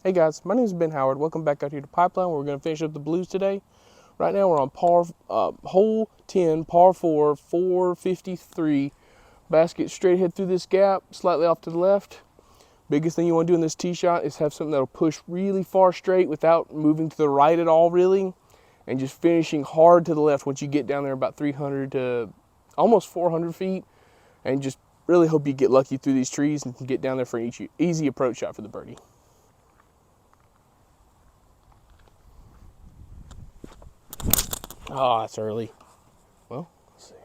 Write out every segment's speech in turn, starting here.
Hey guys, my name is Ben Howard. Welcome back out here to Pipeline. We're going to finish up the blues today. Right now we're on hole 10, par 4, 453. Basket straight ahead through this gap, slightly off to the left. Biggest thing you want to do in this tee shot is have something that'll push really far straight without moving to the right at all, really. And just finishing hard to the left once you get down there about 300 to almost 400 feet. And just really hope you get lucky through these trees and can get down there for an easy approach shot for the birdie. Oh, that's early. Well, let's see.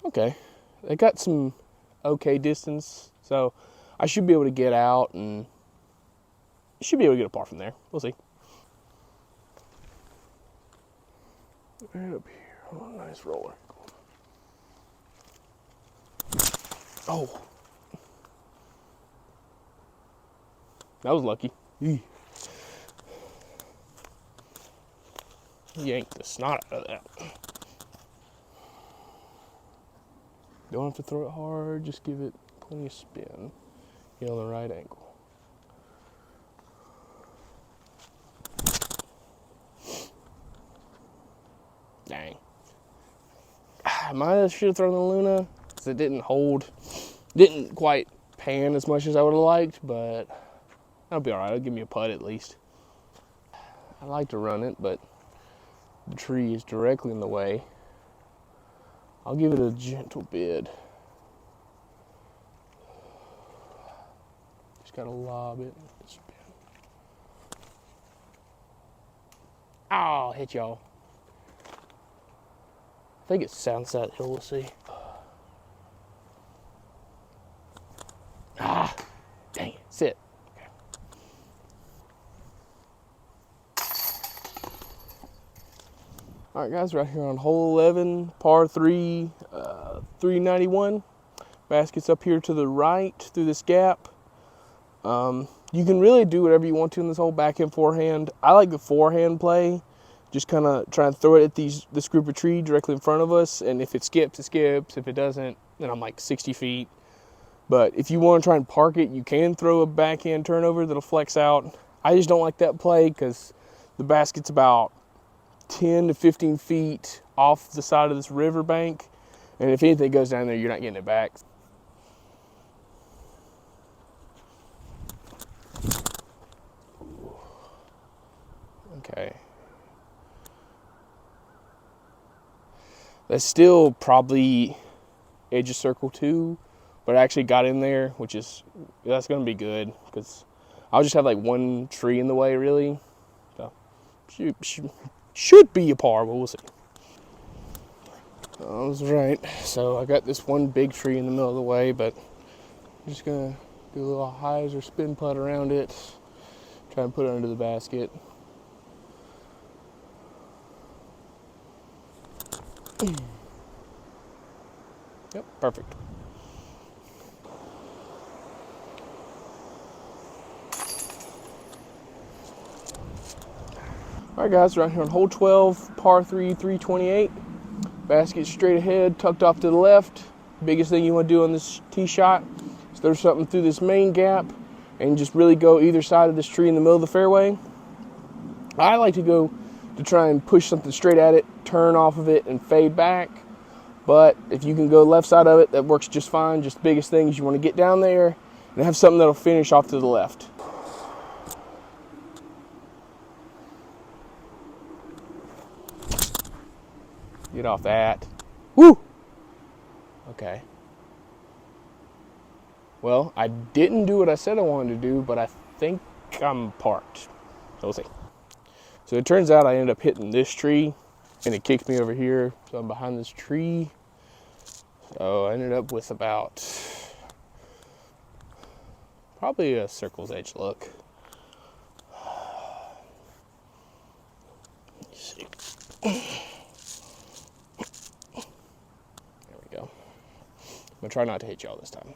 Okay, they got some okay distance, so I should be able to get out and should be able to get a par from there. We'll see. Right up here. Oh, nice roller. Oh, that was lucky. Yanked the snot out of that. Don't have to throw it hard, just give it plenty of spin. Get on the right angle. Dang. I might have should have thrown the Luna because it didn't hold. Didn't quite pan as much as I would have liked, but that'll be alright. It'll give me a putt at least. I like to run it, but the tree is directly in the way. I'll give it a gentle bid. Just gotta lob it. Oh, hit y'all. I think it's Sunset Hill, we'll see. Ah, dang it, sit. Okay. All right, guys, right here on hole 11, par 3, 391. Basket's up here to the right through this gap. You can really do whatever you want to in this hole, backhand, forehand. I like the forehand play. Just kind of try and throw it at this group of trees directly in front of us. And if it skips, it skips. If it doesn't, then I'm like 60 feet. But if you want to try and park it, you can throw a backhand turnover that'll flex out. I just don't like that play because the basket's about 10 to 15 feet off the side of this river bank. And if anything goes down there, you're not getting it back. Okay. That's still probably edge of circle 2, but I actually got in there, that's going to be good because I'll just have like one tree in the way, really. So should be a par, but we'll see. I was right. So I got this one big tree in the middle of the way, but I'm just going to do a little hyzer spin putt around it, try and put it under the basket. Yep, perfect. All right, guys, right here on hole 12, par 3, 328. Basket straight ahead, tucked off to the left. Biggest thing you want to do on this tee shot is throw something through this main gap and just really go either side of this tree in the middle of the fairway. I like to go to try and push something straight at it, turn off of it, and fade back. But if you can go left side of it, that works just fine. Just the biggest thing is you want to get down there and have something that'll finish off to the left. Get off that. Woo! Okay. Well, I didn't do what I said I wanted to do, but I think I'm parked. So we'll see. So it turns out I ended up hitting this tree, and it kicked me over here. So I'm behind this tree. So I ended up with about probably a circle's edge look. Let's see. There we go. I'm gonna try not to hit y'all this time.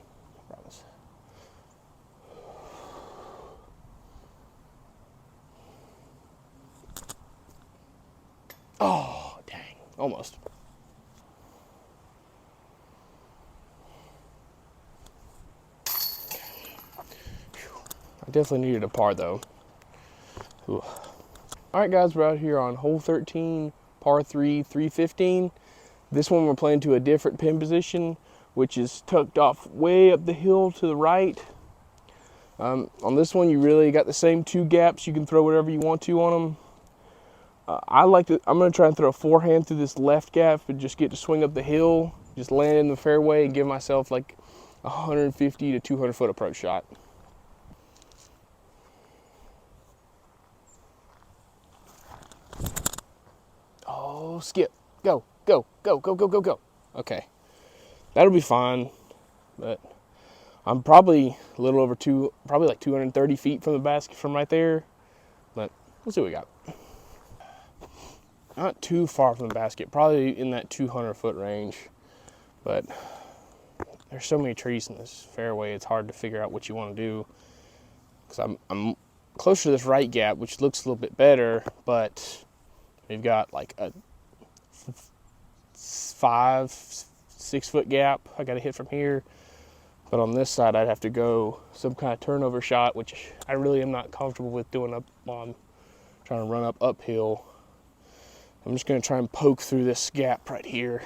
I promise. Oh, dang. Almost. Definitely needed a par though. Ooh. All right, guys, we're out here on hole 13, par 3, 315. This one we're playing to a different pin position, which is tucked off way up the hill to the right. On this one, you really got the same two gaps. You can throw whatever you want to on them. I'm going to try and throw a forehand through this left gap and just get to swing up the hill, just land in the fairway and give myself like a 150 to 200 foot approach shot. Oh, skip. Go, go, go, go, go, go, go. Okay. That'll be fine, but I'm probably a little over probably like 230 feet from the basket from right there, but we'll see what we got. Not too far from the basket, probably in that 200 foot range, but there's so many trees in this fairway, it's hard to figure out what you want to do, because I'm closer to this right gap, which looks a little bit better, but we've got like a 5-6 foot gap I got to hit from here. But on this side, I'd have to go some kind of turnover shot, which I really am not comfortable with doing up on, trying to run uphill. I'm just going to try and poke through this gap right here.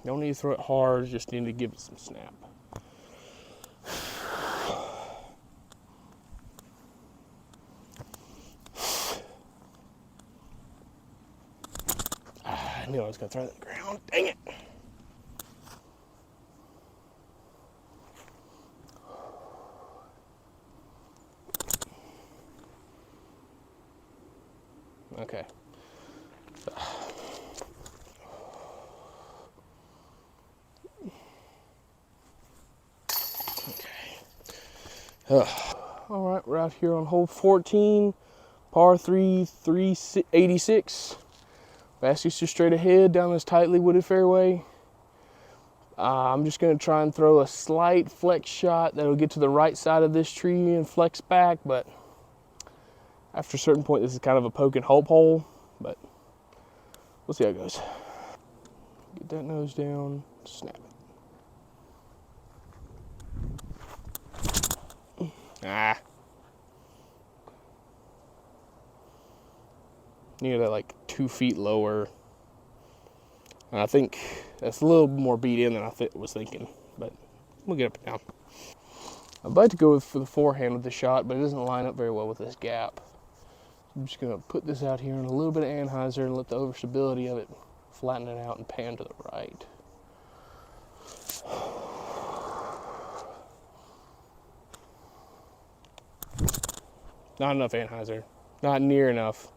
Don't need to throw it hard, just need to give it some snap. I knew I was going to throw that to the ground. Dang it. Okay. All right, we're out here on hole 14, par 3, 386. Basket's just straight ahead down this tightly wooded fairway. I'm just going to try and throw a slight flex shot that'll get to the right side of this tree and flex back, but after a certain point, this is kind of a poke and hope hole, but we'll see how it goes. Get that nose down, snap it. Ah. Near that like 2 feet lower. And I think that's a little more beat in than I was thinking, but we'll get up and down. I'd like to go for the forehand with the shot, but it doesn't line up very well with this gap. I'm just going to put this out here in a little bit of anhyzer and let the overstability of it flatten it out and pan to the right. Not enough anhyzer. Not near enough.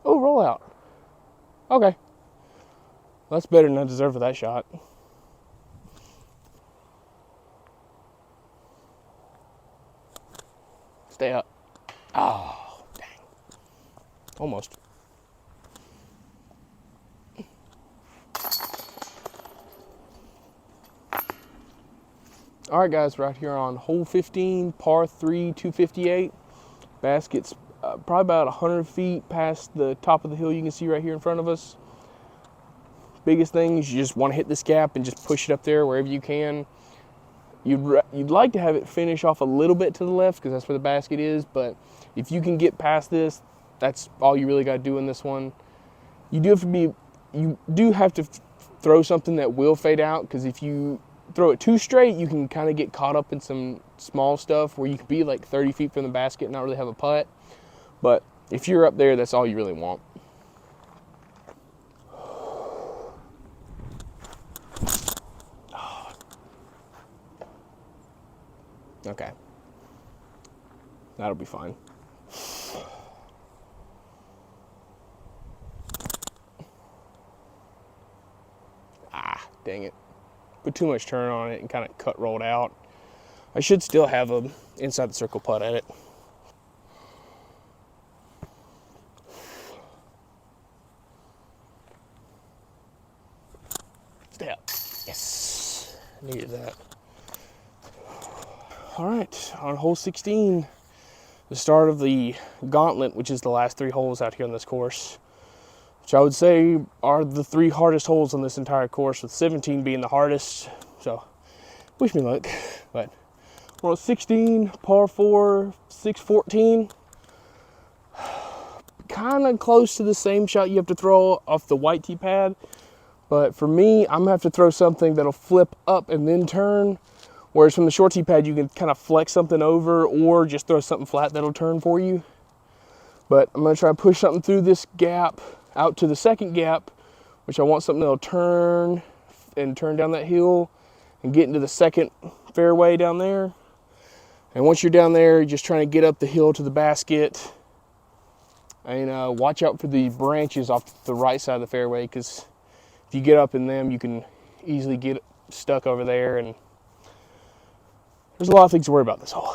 Oh, roll out. Okay. That's better than I deserve for that shot. Stay up. Oh, dang. Almost. All right, guys, we're out here on hole 15, par 3, 258. Basket's probably about 100 feet past the top of the hill you can see right here in front of us. Biggest thing is you just want to hit this gap and just push it up there wherever you can. You'd like to have it finish off a little bit to the left because that's where the basket is, but if you can get past this, that's all you really got to do in this one. You do have to throw something that will fade out, because if you throw it too straight, you can kind of get caught up in some small stuff where you could be like 30 feet from the basket and not really have a putt. But if you're up there, that's all you really want. Okay. That'll be fine. Ah, dang it. Put too much turn on it and kind of cut rolled out. I should still have a inside the circle putt at it. Stay up. Yes. Needed that. All right, on hole 16, the start of the gauntlet, which is the last 3 holes out here on this course. which I would say are the 3 hardest holes on this entire course, with 17 being the hardest. So wish me luck. But we're on 16, par 4, 614. Kind of close to the same shot you have to throw off the white tee pad. But for me, I'm gonna have to throw something that'll flip up and then turn. Whereas from the short tee pad, you can kind of flex something over or just throw something flat that'll turn for you. But I'm gonna try to push something through this gap out to the second gap, which I want something that'll turn and turn down that hill and get into the second fairway down there. And once you're down there, you're just trying to get up the hill to the basket. And watch out for the branches off the right side of the fairway, because if you get up in them, you can easily get stuck over there. And there's a lot of things to worry about this hole.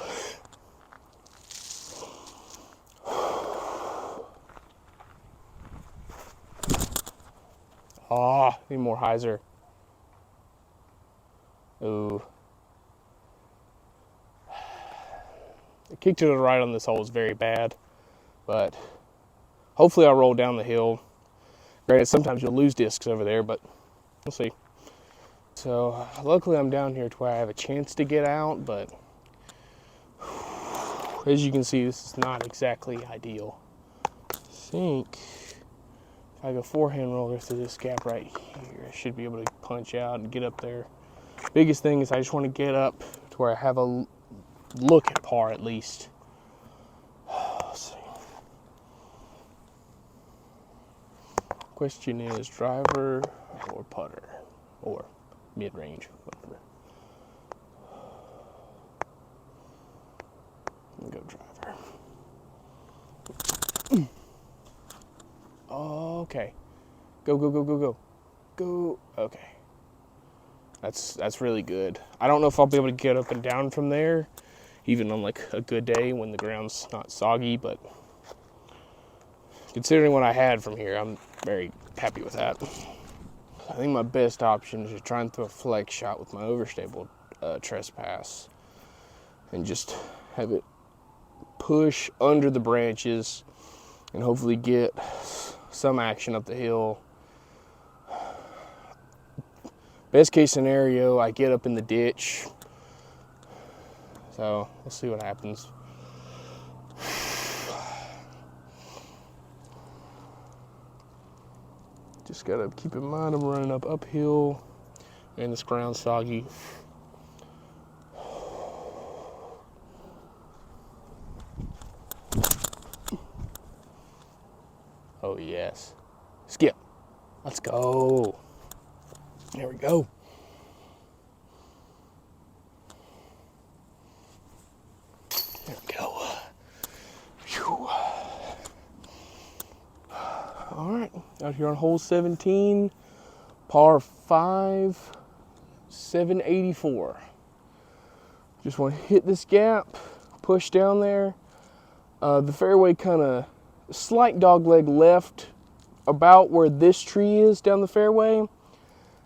Ah, need more hyzer. Ooh. The kick to the right on this hole is very bad, but hopefully I'll roll down the hill. Granted, sometimes you'll lose discs over there, but we'll see. So luckily I'm down here to where I have a chance to get out, but as you can see, this is not exactly ideal. I think if I go forehand roller through this gap right here, I should be able to punch out and get up there. Biggest thing is I just want to get up to where I have a look at par at least. Let's see. Question is driver or putter or mid-range, whatever. Go driver. Okay. Go, go, go, go, go. Go. Okay. That's really good. I don't know if I'll be able to get up and down from there, even on like a good day when the ground's not soggy, but considering what I had from here, I'm very happy with that. I think my best option is to try and throw a flex shot with my overstable trespass and just have it push under the branches and hopefully get some action up the hill. Best case scenario, I get up in the ditch. So we'll see what happens. Just gotta keep in mind I'm running uphill and this ground's soggy. Oh yes. Skip. Let's go. There we go. There we go. Whew. All right, out here on hole 17, par 5, 784. Just want to hit this gap, push down there. The fairway kind of slight dog leg left about where this tree is down the fairway.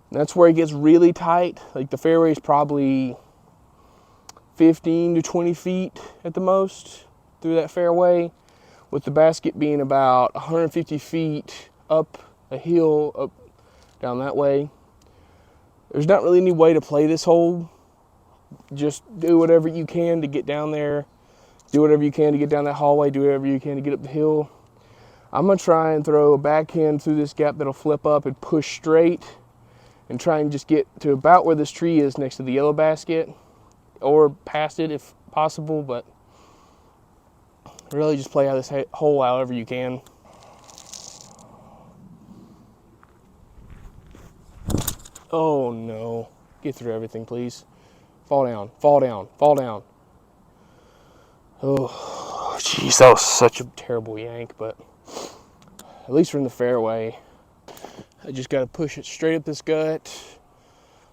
And that's where it gets really tight. Like the fairway is probably 15 to 20 feet at the most through that fairway, with the basket being about 150 feet up a hill, up down that way. There's not really any way to play this hole. Just do whatever you can to get down there. Do whatever you can to get down that hallway. Do whatever you can to get up the hill. I'm going to try and throw a backhand through this gap that'll flip up and push straight and try and just get to about where this tree is next to the yellow basket, or past it if possible, but really just play out this hole however you can. Oh no. Get through everything, please. Fall down, fall down, fall down. Oh, jeez, that was such a terrible yank, but at least we're in the fairway. I just got to push it straight up this gut.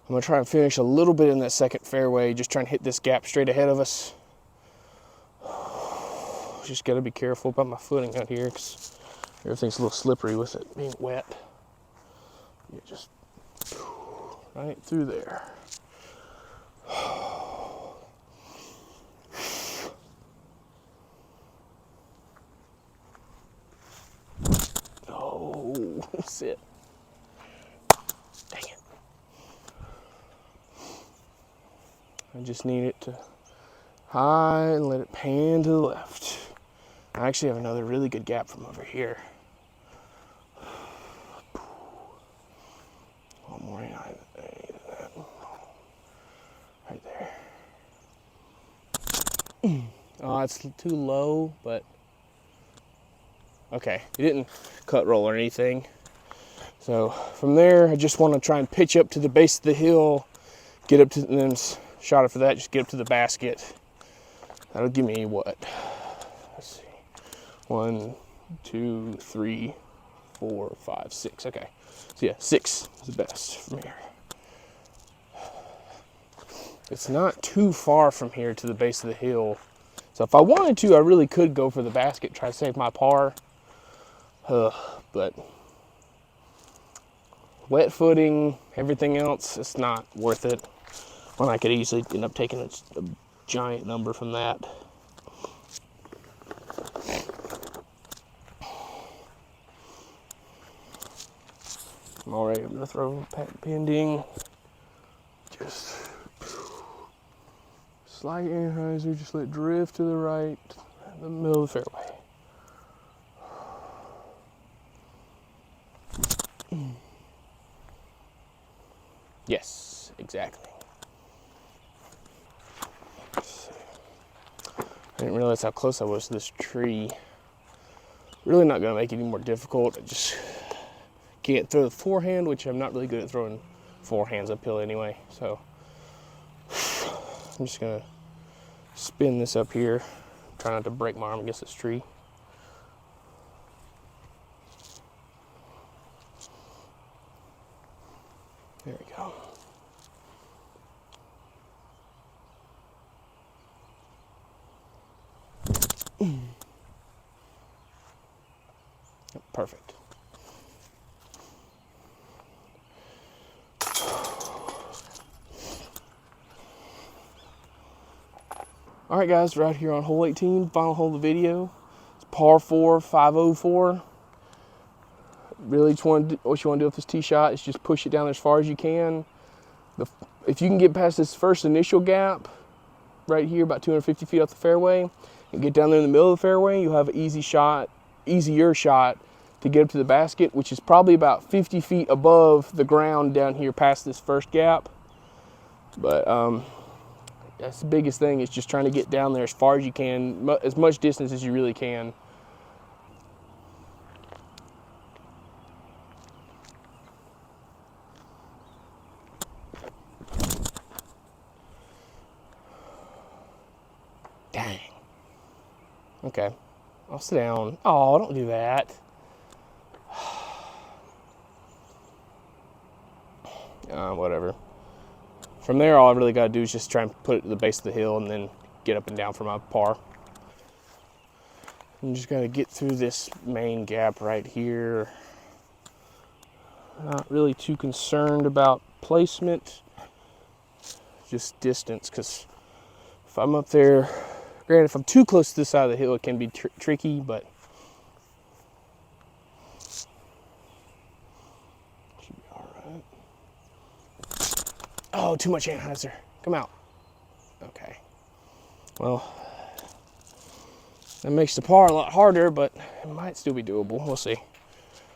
I'm going to try and finish a little bit in that second fairway, just trying to hit this gap straight ahead of us. Just got to be careful about my footing out here because everything's a little slippery with it being wet. You just right through there. Oh. Sit. Dang it. I just need it to high and let it pan to the left. I actually have another really good gap from over here. One more high than that. Right there. Oh, it's too low, but okay. It didn't cut roll or anything. So from there, I just want to try and pitch up to the base of the hill, get up to, and then shot after that, just get up to the basket. That'll give me what? Let's see. 1, 2, 3, 4, 5, 6. Okay. So yeah, 6 is the best from here. It's not too far from here to the base of the hill. So if I wanted to, I really could go for the basket, try to save my par. But wet footing, everything else, it's not worth it. When I could easily end up taking a giant number from that. I'm already able to throw pending. Just slight anhyzer, just let it drift to the right, in the middle of the fairway. Yes, exactly. I didn't realize how close I was to this tree. Really not gonna make it any more difficult. I just can't throw the forehand, which I'm not really good at throwing forehands uphill anyway. So I'm just gonna spin this up here. Try not to break my arm against this tree. There we go. Perfect. All right, guys, we're out here on hole 18, final hole of the video. It's par 4, 504. Really, what you want to do with this tee shot is just push it down as far as you can. If you can get past this first initial gap, right here, about 250 feet off the fairway, and get down there in the middle of the fairway, you'll have an easier shot to get up to the basket, which is probably about 50 feet above the ground down here past this first gap. But that's the biggest thing, is just trying to get down there as far as you can, as much distance as you really can. Dang. Okay, I'll sit down. Oh, don't do that. Whatever. From there, all I really got to do is just try and put it to the base of the hill and then get up and down for my par. I'm just going to get through this main gap right here. Not really too concerned about placement, just distance, because if I'm up there, granted, if I'm too close to this side of the hill, it can be tricky, but should be all right. Oh, too much anhyzer. Come out. Okay. Well, that makes the par a lot harder, but it might still be doable. We'll see.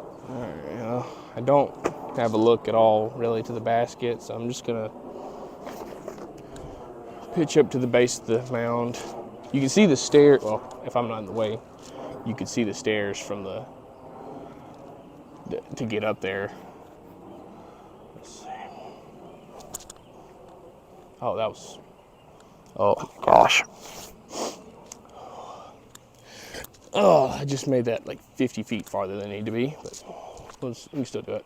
All right, I don't have a look at all really to the basket, so I'm just gonna pitch up to the base of the mound. You can see the stair. Well, if I'm not in the way, you can see the stairs from to get up there. Let's see. Oh, that was. Oh gosh. Oh, I just made that like 50 feet farther than I need to be, but we can still do it.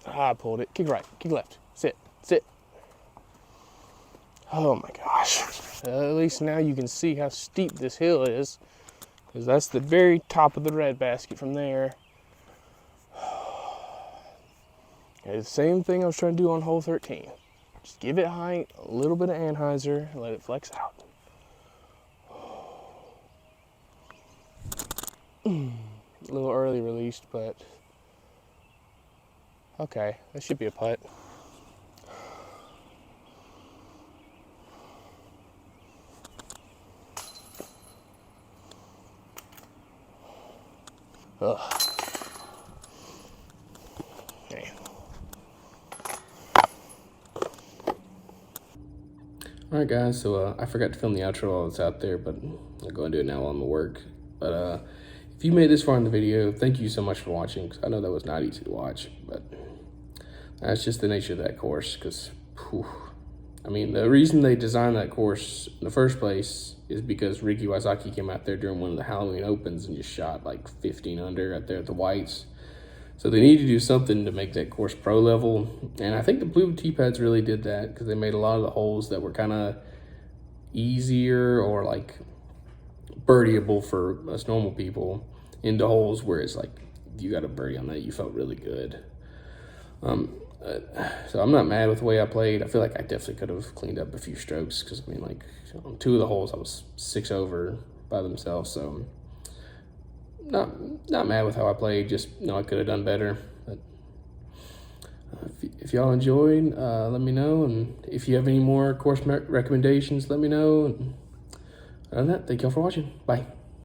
I pulled it. Kick right, kick left. Sit, sit. Oh my gosh. At least now you can see how steep this hill is, because that's the very top of the red basket from there. Okay, the same thing I was trying to do on hole 13. Just give it height, a little bit of anhyzer, and let it flex out. A little early released, but okay, that should be a putt. Ugh. Okay. Alright guys, so I forgot to film the outro while it's out there, but I'll go and do it now while I'm at work. But if you made this far in the video, thank you so much for watching, because I know that was not easy to watch, but that's just the nature of that course, because, I mean, the reason they designed that course in the first place is because Ricky Wysocki came out there during one of the Halloween Opens and just shot like 15 under out there at the Whites. So they need to do something to make that course pro level. And I think the blue tee pads really did that, because they made a lot of the holes that were kind of easier or like birdieable for us normal people into holes where it's like you got a birdie on that, you felt really good. So I'm not mad with the way I played. I feel like I definitely could have cleaned up a few strokes, because I mean, like on 2 of the holes I was 6 over by themselves. So not mad with how I played. Just know I could have done better. But if y'all enjoyed, let me know. And if you have any more course recommendations, let me know. And other than that, thank y'all for watching. Bye.